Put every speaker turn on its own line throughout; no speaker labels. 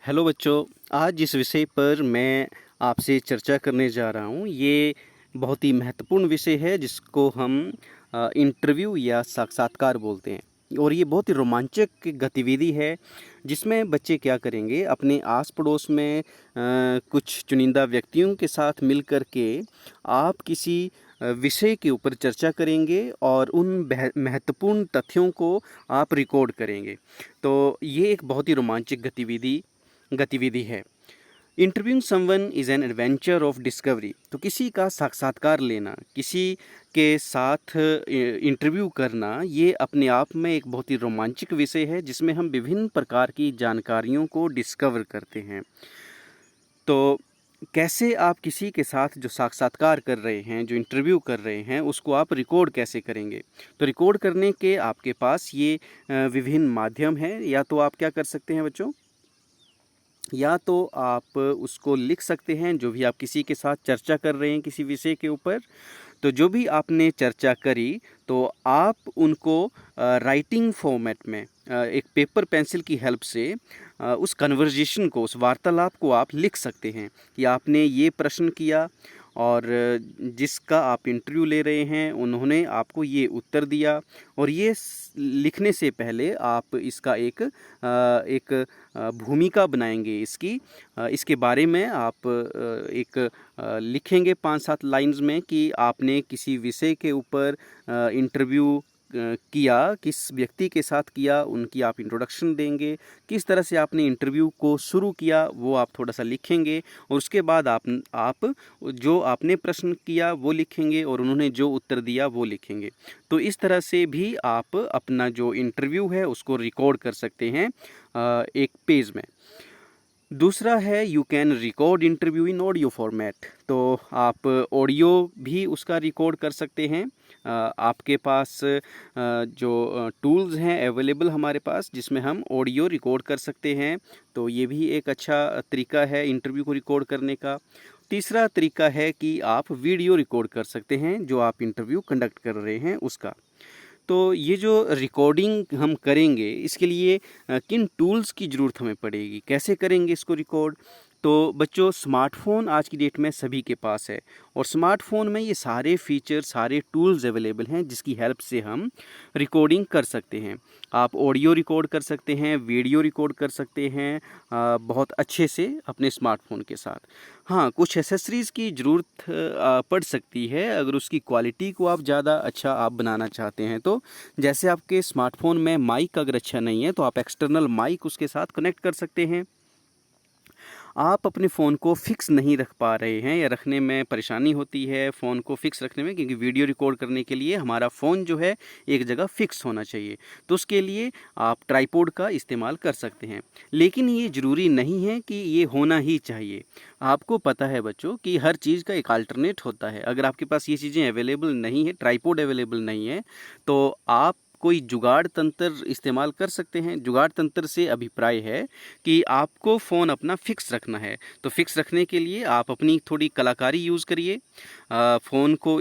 Hello बच्चों, आज जिस विषय पर मैं आपसे चर्चा करने जा रहा हूँ, ये बहुत ही महत्वपूर्ण विषय है जिसको हम इंटरव्यू या साक्षात्कार बोलते हैं। और ये बहुत ही रोमांचक गतिविधि है जिसमें बच्चे क्या करेंगे, अपने आस पड़ोस में कुछ चुनिंदा व्यक्तियों के साथ मिल कर के आप किसी विषय के ऊपर चर्चा करेंगे और उन महत्वपूर्ण तथ्यों को आप रिकॉर्ड करेंगे। तो ये एक बहुत ही रोमांचक गतिविधि है। Interviewing someone is an adventure of discovery. तो किसी का साक्षात्कार लेना, किसी के साथ इंटरव्यू करना, ये अपने आप में एक बहुत ही रोमांचक विषय है जिसमें हम विभिन्न प्रकार की जानकारियों को डिस्कवर करते हैं। तो कैसे आप किसी के साथ जो साक्षात्कार कर रहे हैं, जो इंटरव्यू कर रहे हैं, उसको आप रिकॉर्ड कैसे करेंगे? तो रिकॉर्ड करने के आपके पास ये विभिन्न माध्यम हैं। या तो आप क्या कर सकते हैं बच्चों, या तो आप उसको लिख सकते हैं, जो भी आप किसी के साथ चर्चा कर रहे हैं किसी विषय के ऊपर। तो जो भी आपने चर्चा करी, तो आप उनको राइटिंग फॉर्मेट में एक पेपर पेंसिल की हेल्प से उस कन्वर्जेशन को, उस वार्तालाप को आप लिख सकते हैं कि आपने ये प्रश्न किया और जिसका आप इंटरव्यू ले रहे हैं उन्होंने आपको ये उत्तर दिया। और ये लिखने से पहले आप इसका एक भूमिका बनाएंगे, इसके बारे में आप एक लिखेंगे 5-7 लाइन्स में कि आपने किसी विषय के ऊपर इंटरव्यू किया, किस व्यक्ति के साथ किया, उनकी आप इंट्रोडक्शन देंगे, किस तरह से आपने इंटरव्यू को शुरू किया वो आप थोड़ा सा लिखेंगे। और उसके बाद आप जो आपने प्रश्न किया वो लिखेंगे और उन्होंने जो उत्तर दिया वो लिखेंगे। तो इस तरह से भी आप अपना जो इंटरव्यू है उसको रिकॉर्ड कर सकते हैं एक पेज में। दूसरा है, you can record interview in audio format. तो आप ऑडियो भी उसका रिकॉर्ड कर सकते हैं। आपके पास जो टूल्स हैं अवेलेबल हमारे पास, जिसमें हम ऑडियो रिकॉर्ड कर सकते हैं। तो ये भी एक अच्छा तरीका है इंटरव्यू को रिकॉर्ड करने का। तीसरा तरीका है कि आप वीडियो रिकॉर्ड कर सकते हैं, जो आप इंटरव्यू कंडक्ट कर रहे हैं उसका। तो ये जो रिकॉर्डिंग हम करेंगे, इसके लिए किन टूल्स की ज़रूरत हमें पड़ेगी, कैसे करेंगे इसको रिकॉर्ड? तो बच्चों, स्मार्टफ़ोन आज की डेट में सभी के पास है और स्मार्टफ़ोन में ये सारे फीचर, सारे टूल्स अवेलेबल हैं जिसकी हेल्प से हम रिकॉर्डिंग कर सकते हैं। आप ऑडियो रिकॉर्ड कर सकते हैं, वीडियो रिकॉर्ड कर सकते हैं बहुत अच्छे से अपने स्मार्टफ़ोन के साथ। हाँ, कुछ एसेसरीज़ की ज़रूरत पड़ सकती है अगर उसकी क्वालिटी को आप ज़्यादा अच्छा आप बनाना चाहते हैं तो। जैसे आपके स्मार्टफ़ोन में माइक अगर अच्छा नहीं है तो आप एक्सटर्नल माइक उसके साथ कनेक्ट कर सकते हैं। आप अपने फ़ोन को फ़िक्स नहीं रख पा रहे हैं या रखने में परेशानी होती है फ़ोन को फ़िक्स रखने में, क्योंकि वीडियो रिकॉर्ड करने के लिए हमारा फ़ोन जो है एक जगह फ़िक्स होना चाहिए। तो उसके लिए आप ट्राइपॉड का इस्तेमाल कर सकते हैं। लेकिन ये ज़रूरी नहीं है कि ये होना ही चाहिए। आपको पता है बच्चों कि हर चीज़ का एक अल्टरनेट होता है। अगर आपके पास ये चीज़ें अवेलेबल नहीं है, ट्राइपॉड अवेलेबल नहीं है, तो आप कोई जुगाड़ तंत्र इस्तेमाल कर सकते हैं। जुगाड़ तंत्र से अभिप्राय है कि आपको फ़ोन अपना फ़िक्स रखना है। तो फ़िक्स रखने के लिए आप अपनी थोड़ी कलाकारी यूज़ करिए। फ़ोन को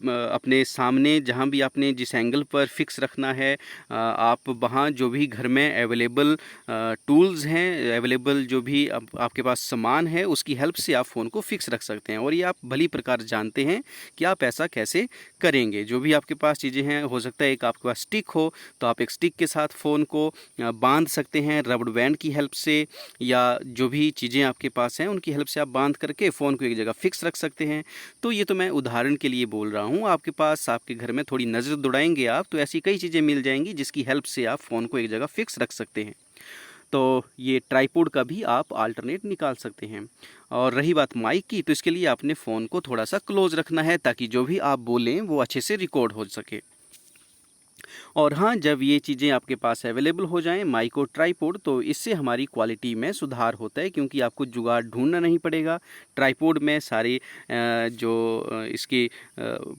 अपने सामने जहाँ भी आपने जिस एंगल पर फ़िक्स रखना है, आप वहाँ जो भी घर में अवेलेबल टूल्स हैं, अवेलेबल जो भी आपके पास सामान है, उसकी हेल्प से आप फ़ोन को फ़िक्स रख सकते हैं। और ये आप भली प्रकार जानते हैं कि आप ऐसा कैसे करेंगे। जो भी आपके पास चीज़ें हैं, हो सकता है एक आपके पास स्टिक हो, तो आप एक स्टिक के साथ फ़ोन को बांध सकते हैं रबड़ बैंड की हेल्प से, या जो भी चीज़ें आपके पास हैं उनकी हेल्प से आप बांध करके फ़ोन को एक जगह फ़िक्स रख सकते हैं। तो ये तो मैं उदाहरण के लिए बोल रहा हूँ। आपके पास, आपके घर में थोड़ी नज़र दौड़ाएंगे आप, तो ऐसी कई चीज़ें मिल जाएंगी जिसकी हेल्प से आप फ़ोन को एक जगह फ़िक्स रख सकते हैं। तो ये ट्राइपॉड का भी आप अल्टरनेट निकाल सकते हैं। और रही बात माइक की, तो इसके लिए आपने फ़ोन को थोड़ा सा क्लोज रखना है ताकि जो भी आप बोलें वो अच्छे से रिकॉर्ड हो सके। और हाँ, जब ये चीज़ें आपके पास अवेलेबल हो जाएं, माइक और ट्राइपॉड, तो इससे हमारी क्वालिटी में सुधार होता है, क्योंकि आपको जुगाड़ ढूंढना नहीं पड़ेगा। ट्राइपॉड में सारे इसके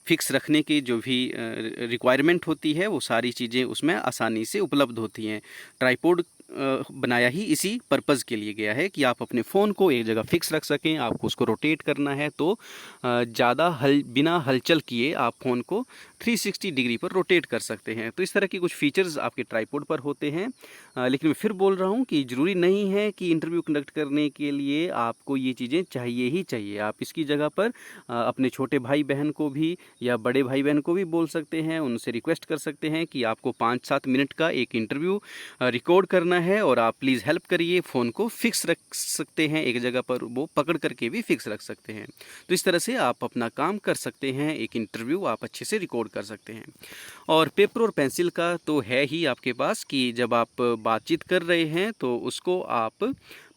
फिक्स रखने की जो भी रिक्वायरमेंट होती है, वो सारी चीज़ें उसमें आसानी से उपलब्ध होती हैं। ट्राइपॉड बनाया ही इसी पर्पज़ के लिए गया है कि आप अपने फ़ोन को एक जगह फ़िक्स रख सकें। आपको उसको रोटेट करना है तो ज़्यादा बिना हलचल किए आप फ़ोन को 360 डिग्री पर रोटेट कर सकते हैं। तो इस तरह के कुछ फीचर्स आपके ट्राइपॉड पर होते हैं। लेकिन मैं फिर बोल रहा हूँ कि ज़रूरी नहीं है कि इंटरव्यू कंडक्ट करने के लिए आपको ये चीज़ें चाहिए ही चाहिए। आप इसकी जगह पर अपने छोटे भाई बहन को भी या बड़े भाई बहन को भी बोल सकते हैं, उनसे रिक्वेस्ट कर सकते हैं कि आपको 5-7 मिनट का एक इंटरव्यू रिकॉर्ड करना है और आप प्लीज़ हेल्प करिए। फ़ोन को फिक्स रख सकते हैं, एक जगह पर वो पकड़ करके भी फिक्स रख सकते हैं। तो इस तरह से आप अपना काम कर सकते हैं, एक इंटरव्यू आप अच्छे से रिकॉर्ड कर सकते हैं। और पेपर और पेंसिल का तो है ही आपके पास कि जब आप बातचीत कर रहे हैं तो उसको आप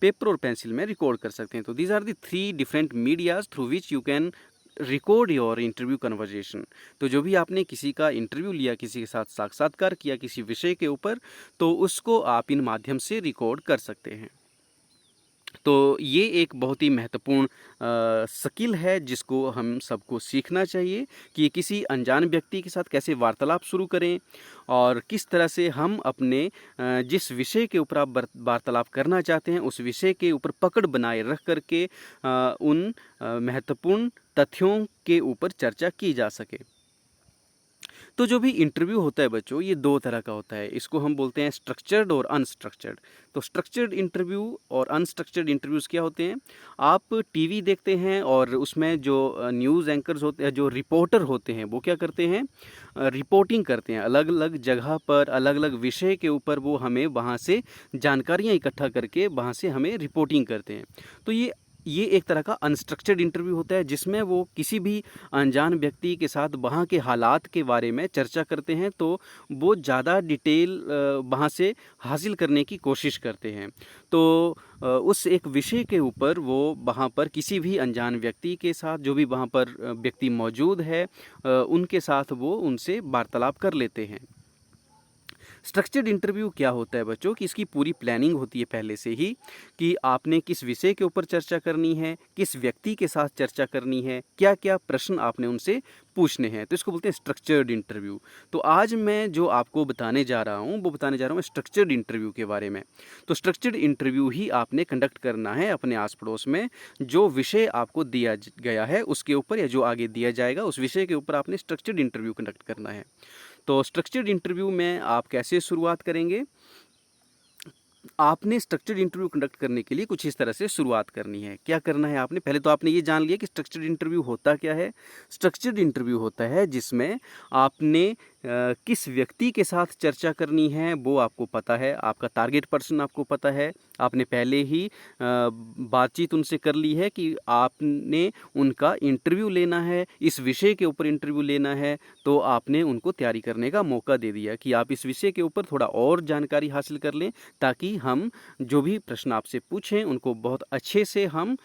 पेपर और पेंसिल में रिकॉर्ड कर सकते हैं। तो these are the 3 different medias through which you can record your interview conversation. तो जो भी आपने किसी का इंटरव्यू लिया, किसी के साथ साक्षात्कार किया किसी विषय के ऊपर, तो उसको आप इन माध्यम से रिकॉर्ड कर सकते हैं। तो ये एक बहुत ही महत्वपूर्ण स्किल है जिसको हम सबको सीखना चाहिए कि किसी अनजान व्यक्ति के साथ कैसे वार्तालाप शुरू करें और किस तरह से हम अपने जिस विषय के ऊपर आप वार्तालाप करना चाहते हैं उस विषय के ऊपर पकड़ बनाए रख करके उन महत्वपूर्ण तथ्यों के ऊपर चर्चा की जा सके। तो जो भी इंटरव्यू होता है बच्चों, ये 2 तरह का होता है। इसको हम बोलते हैं स्ट्रक्चर्ड और अनस्ट्रक्चर्ड। तो स्ट्रक्चर्ड इंटरव्यू और अनस्ट्रक्चर्ड इंटरव्यूज़ क्या होते हैं? आप टीवी देखते हैं और उसमें जो न्यूज़ एंकर्स होते हैं, जो रिपोर्टर होते हैं, वो क्या करते हैं? रिपोर्टिंग करते हैं। अलग-अलग जगह पर, अलग-अलग विषय के ऊपर वो हमें वहाँ से जानकारियाँ इकट्ठा करके वहाँ से हमें रिपोर्टिंग करते हैं। तो ये एक तरह का अनस्ट्रक्चर्ड इंटरव्यू होता है जिसमें वो किसी भी अनजान व्यक्ति के साथ वहाँ के हालात के बारे में चर्चा करते हैं, तो वो ज़्यादा डिटेल वहाँ से हासिल करने की कोशिश करते हैं। तो उस एक विषय के ऊपर वो वहाँ पर किसी भी अनजान व्यक्ति के साथ, जो भी वहाँ पर व्यक्ति मौजूद है, उनके साथ वो उनसे वार्तालाप कर लेते हैं। स्ट्रक्चर्ड इंटरव्यू क्या होता है बच्चों कि इसकी पूरी प्लानिंग होती है पहले से ही कि आपने किस विषय के ऊपर चर्चा करनी है, किस व्यक्ति के साथ चर्चा करनी है, क्या क्या प्रश्न आपने उनसे पूछने हैं। तो इसको बोलते हैं स्ट्रक्चर्ड इंटरव्यू। तो आज मैं जो आपको बताने जा रहा हूँ वो बताने जा रहा हूँ स्ट्रक्चर्ड इंटरव्यू के बारे में। तो स्ट्रक्चर्ड इंटरव्यू ही आपने कंडक्ट करना है अपने आस पड़ोस में। जो विषय आपको दिया गया है उसके ऊपर या जो आगे दिया जाएगा उस विषय के ऊपर आपने स्ट्रक्चर्ड इंटरव्यू कंडक्ट करना है। तो स्ट्रक्चर्ड इंटरव्यू में आप कैसे शुरुआत करेंगे? आपने स्ट्रक्चर्ड इंटरव्यू कंडक्ट करने के लिए कुछ इस तरह से शुरुआत करनी है। क्या करना है आपने? पहले तो आपने ये जान लिया कि स्ट्रक्चर्ड इंटरव्यू होता क्या है। स्ट्रक्चर्ड इंटरव्यू होता है जिसमें आपने किस व्यक्ति के साथ चर्चा करनी है वो आपको पता है, आपका टारगेट पर्सन आपको पता है, आपने पहले ही बातचीत उनसे कर ली है कि आपने उनका इंटरव्यू लेना है, इस विषय के ऊपर इंटरव्यू लेना है, तो आपने उनको तैयारी करने का मौका दे दिया कि आप इस विषय के ऊपर थोड़ा और जानकारी हासिल कर लें ताकि हम जो भी प्रश्न आपसे पूछें उनको बहुत अच्छे से हम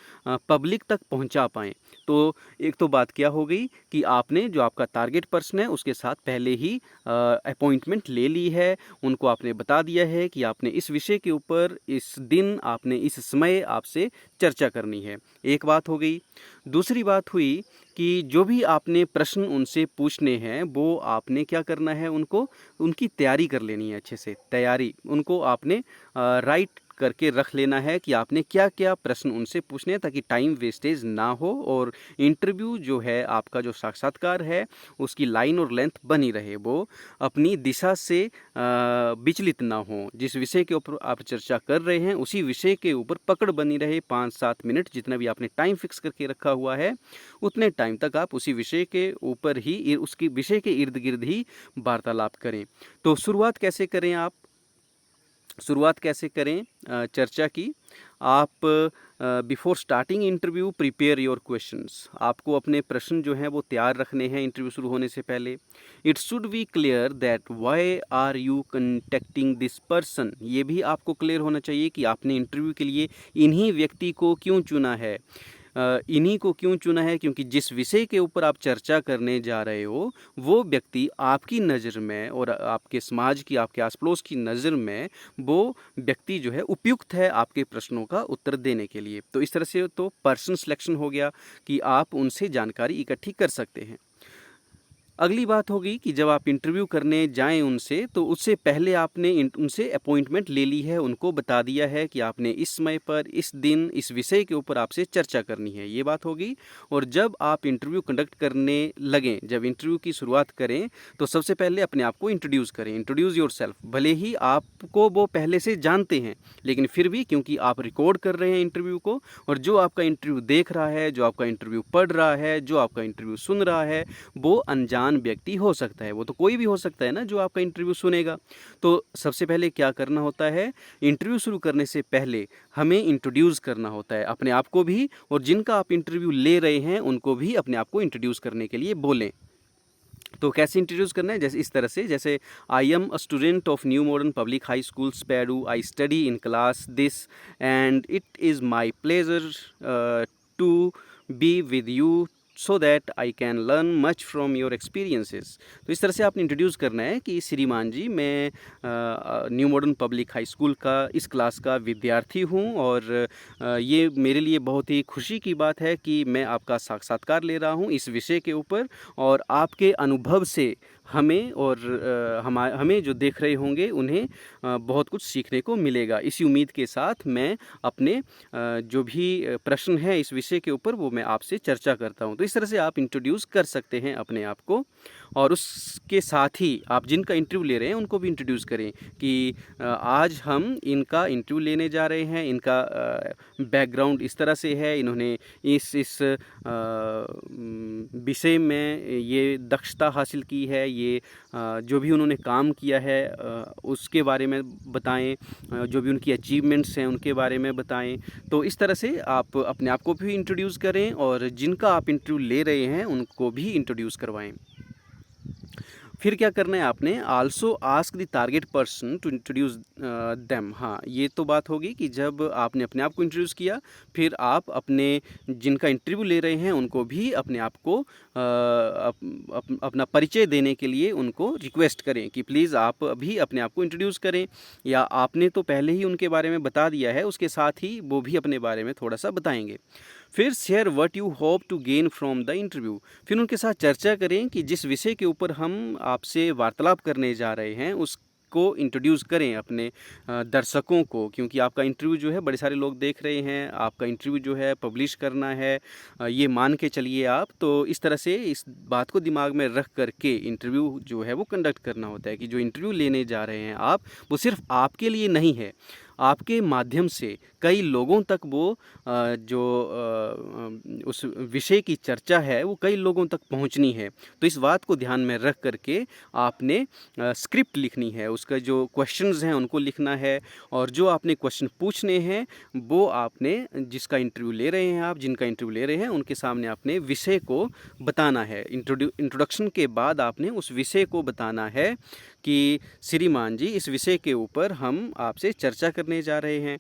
पब्लिक तक पहुंचा पाएँ। तो एक तो बात क्या हो गई कि आपने जो आपका टारगेट पर्सन है उसके साथ पहले ही अपॉइंटमेंट ले ली है, उनको आपने बता दिया है कि आपने इस विषय के ऊपर इस दिन आपने इस समय आपसे चर्चा करनी है। एक बात हो गई। दूसरी बात हुई कि जो भी आपने प्रश्न उनसे पूछने हैं वो आपने क्या करना है, उनको उनकी तैयारी कर लेनी है अच्छे से। तैयारी उनको आपने राइट करके रख लेना है कि आपने क्या क्या प्रश्न उनसे पूछने हैं ताकि टाइम वेस्टेज ना हो और इंटरव्यू जो है आपका जो साक्षात्कार है उसकी लाइन और लेंथ बनी रहे, वो अपनी दिशा से विचलित ना हो। जिस विषय के ऊपर आप चर्चा कर रहे हैं उसी विषय के ऊपर पकड़ बनी रहे। 5-7 मिनट जितना भी आपने टाइम फिक्स करके रखा हुआ है उतने टाइम तक आप उसी विषय के ऊपर ही, उसकी विषय के इर्द गिर्द ही वार्तालाप करें। तो शुरुआत कैसे करें आप? शुरुआत कैसे करें चर्चा की? आप before starting interview prepare your questions. आपको अपने प्रश्न जो हैं वो तैयार रखने हैं इंटरव्यू शुरू होने से पहले। It should be clear that why are you contacting this person. ये भी आपको क्लियर होना चाहिए कि आपने इंटरव्यू के लिए इन्हीं व्यक्ति को क्यों चुना है। इन्हीं को क्यों चुना है? क्योंकि जिस विषय के ऊपर आप चर्चा करने जा रहे हो वो व्यक्ति आपकी नज़र में और आपके समाज की, आपके आस पड़ोस की नज़र में वो व्यक्ति जो है उपयुक्त है आपके प्रश्नों का उत्तर देने के लिए। तो इस तरह से तो पर्सन सिलेक्शन हो गया कि आप उनसे जानकारी इकट्ठी कर सकते हैं। अगली बात होगी कि जब आप इंटरव्यू करने जाएं उनसे, तो उससे पहले आपने उनसे अपॉइंटमेंट ले ली है, उनको बता दिया है कि आपने इस समय पर, इस दिन, इस विषय के ऊपर आपसे चर्चा करनी है, ये बात होगी। और जब आप इंटरव्यू कंडक्ट करने लगें, जब इंटरव्यू की शुरुआत करें, तो सबसे पहले अपने आप को इंट्रोड्यूस करें, इंट्रोड्यूस योरसेल्फ। भले ही आपको वो पहले से जानते हैं, लेकिन फिर भी क्योंकि आप रिकॉर्ड कर रहे हैं इंटरव्यू को, और जो आपका इंटरव्यू देख रहा है, जो आपका इंटरव्यू पढ़ रहा है, जो आपका इंटरव्यू सुन रहा है, वो अनजान व्यक्ति हो सकता है, वो तो कोई भी हो सकता है ना जो आपका इंटरव्यू सुनेगा। तो सबसे पहले क्या करना होता है, इंटरव्यू शुरू करने से पहले हमें इंट्रोड्यूस करना होता है अपने आप को भी, और जिनका आप इंटरव्यू ले रहे हैं उनको भी अपने आप को इंट्रोड्यूस करने के लिए बोलें। तो कैसे इंट्रोड्यूस करना है, जैसे इस तरह से, जैसे I am a student of New Modern Public High School स्पैडू, I study in class this and it is my pleasure to be with you so that I can learn much from your experiences. तो इस तरह से आपने introduce करना है कि श्रीमान जी, मैं new Modern Public High school का इस क्लास का विद्यार्थी हूँ, और ये मेरे लिए बहुत ही खुशी की बात है कि मैं आपका साक्षात्कार ले रहा हूँ इस विषय के ऊपर, और आपके अनुभव से हमें और हमें जो देख रहे होंगे उन्हें बहुत कुछ सीखने को मिलेगा। इसी उम्मीद के साथ मैं अपने जो भी प्रश्न है इस विषय के ऊपर, वो मैं आपसे चर्चा करता हूँ। तो इस तरह से आप इंट्रोड्यूस कर सकते हैं अपने आप को, और उसके साथ ही आप जिनका इंटरव्यू ले रहे हैं उनको भी इंट्रोड्यूस करें कि आज हम इनका इंटरव्यू लेने जा रहे हैं, इनका बैकग्राउंड इस तरह से है, इन्होंने इस विषय में ये दक्षता हासिल की है, ये जो भी उन्होंने काम किया है उसके बारे में बताएं, जो भी उनकी अचीवमेंट्स हैं उनके बारे में बताएं। तो इस तरह से आप अपने आप को भी इंट्रोड्यूस करें, और जिनका आप इंटरव्यू ले रहे हैं उनको भी इंट्रोड्यूस करवाएं। फिर क्या करना है आपने, also ask the target person to introduce them. हाँ, ये तो बात होगी कि जब आपने अपने आप को इंट्रोड्यूस किया, फिर आप अपने जिनका इंटरव्यू ले रहे हैं उनको भी अपने आप को अपना परिचय देने के लिए उनको रिक्वेस्ट करें कि प्लीज़ आप भी अपने आप को इंट्रोड्यूस करें, या आपने तो पहले ही उनके बारे में बता दिया है, उसके साथ ही वो भी अपने बारे में थोड़ा सा बताएंगे। फिर share what you hope to gain from the interview. फिर उनके साथ चर्चा करें कि जिस विषय के ऊपर हम आपसे वार्तालाप करने जा रहे हैं उसको इंट्रोड्यूस करें अपने दर्शकों को, क्योंकि आपका इंटरव्यू जो है बड़े सारे लोग देख रहे हैं, आपका इंटरव्यू जो है पब्लिश करना है, ये मान के चलिए आप। तो इस तरह से इस बात को दिमाग में रख करके इंटरव्यू जो है वो कंडक्ट करना होता है कि जो इंटरव्यू लेने जा रहे हैं आप, वो सिर्फ आपके लिए नहीं है, आपके माध्यम से कई लोगों तक वो जो उस विषय की चर्चा है वो कई लोगों तक पहुंचनी है। तो इस बात को ध्यान में रख करके आपने स्क्रिप्ट लिखनी है, उसका जो क्वेश्चंस हैं उनको लिखना है, और जो आपने क्वेश्चन पूछने हैं वो आपने जिसका इंटरव्यू ले रहे हैं आप, जिनका इंटरव्यू ले रहे हैं उनके सामने आपने विषय को बताना है। इंट्रोडक्शन के बाद आपने उस विषय को बताना है कि श्रीमान जी, इस विषय के ऊपर हम आपसे चर्चा करने जा रहे हैं।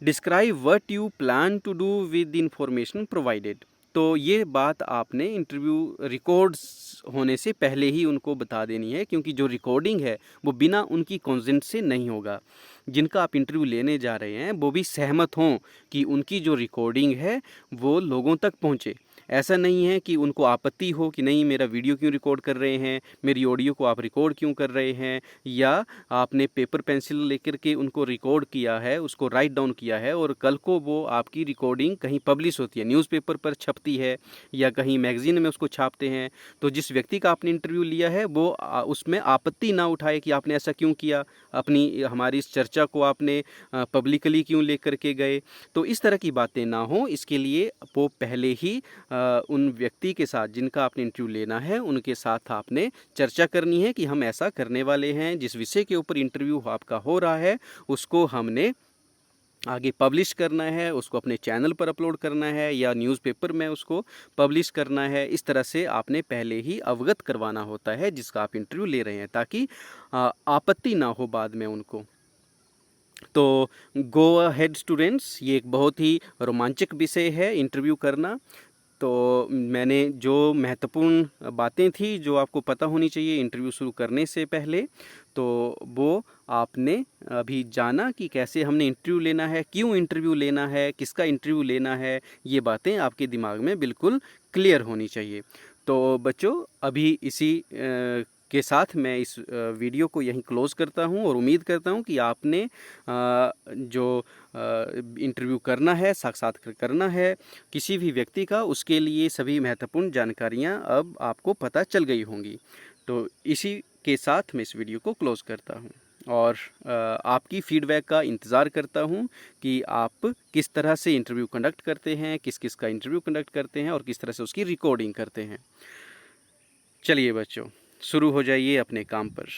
Describe what you plan to do with information provided. तो ये बात आपने इंटरव्यू रिकॉर्ड्स होने से पहले ही उनको बता देनी है, क्योंकि जो रिकॉर्डिंग है वो बिना उनकी कंसेंट से नहीं होगा। जिनका आप इंटरव्यू लेने जा रहे हैं वो भी सहमत हों कि उनकी जो रिकॉर्डिंग है वो लोगों तक पहुंचे। ऐसा नहीं है कि उनको आपत्ति हो कि नहीं, मेरा वीडियो क्यों रिकॉर्ड कर रहे हैं, मेरी ऑडियो को आप रिकॉर्ड क्यों कर रहे हैं, या आपने पेपर पेंसिल लेकर के उनको रिकॉर्ड किया है, उसको राइट डाउन किया है, और कल को वो आपकी रिकॉर्डिंग कहीं पब्लिश होती है, न्यूज़पेपर पर छपती है या कहीं मैगजीन में उसको छापते हैं, तो जिस व्यक्ति का आपने इंटरव्यू लिया है वो उसमें आपत्ति ना उठाए कि आपने ऐसा क्यों किया, अपनी हमारी इस चर्चा को आपने पब्लिकली क्यों लेकर के गए। तो इस तरह की बातें ना हो, इसके लिए वो पहले ही उन व्यक्ति के साथ जिनका आपने इंटरव्यू लेना है उनके साथ आपने चर्चा करनी है कि हम ऐसा करने वाले हैं, जिस विषय के ऊपर इंटरव्यू आपका हो रहा है उसको हमने आगे पब्लिश करना है, उसको अपने चैनल पर अपलोड करना है या न्यूज़पेपर में उसको पब्लिश करना है। इस तरह से आपने पहले ही अवगत करवाना होता है जिसका आप इंटरव्यू ले रहे हैं, ताकि आपत्ति ना हो बाद में उनको। तो गो अहेड स्टूडेंट्स, ये एक बहुत ही रोमांचक विषय है इंटरव्यू करना। तो मैंने जो महत्वपूर्ण बातें थी जो आपको पता होनी चाहिए इंटरव्यू शुरू करने से पहले, तो वो आपने अभी जाना कि कैसे हमने इंटरव्यू लेना है, क्यों इंटरव्यू लेना है, किसका इंटरव्यू लेना है, ये बातें आपके दिमाग में बिल्कुल क्लियर होनी चाहिए। तो बच्चों अभी इसी के साथ मैं इस वीडियो को यहीं क्लोज़ करता हूं और उम्मीद करता हूं कि आपने जो इंटरव्यू करना है, साक्षात्कार करना है किसी भी व्यक्ति का, उसके लिए सभी महत्वपूर्ण जानकारियां अब आपको पता चल गई होंगी। तो इसी के साथ मैं इस वीडियो को क्लोज़ करता हूं और आपकी फ़ीडबैक का इंतज़ार करता हूं कि आप किस तरह से इंटरव्यू कंडक्ट करते हैं, किस किस का इंटरव्यू कंडक्ट करते हैं और किस तरह से उसकी रिकॉर्डिंग करते हैं। चलिए बच्चों, शुरू हो जाइए अपने काम पर।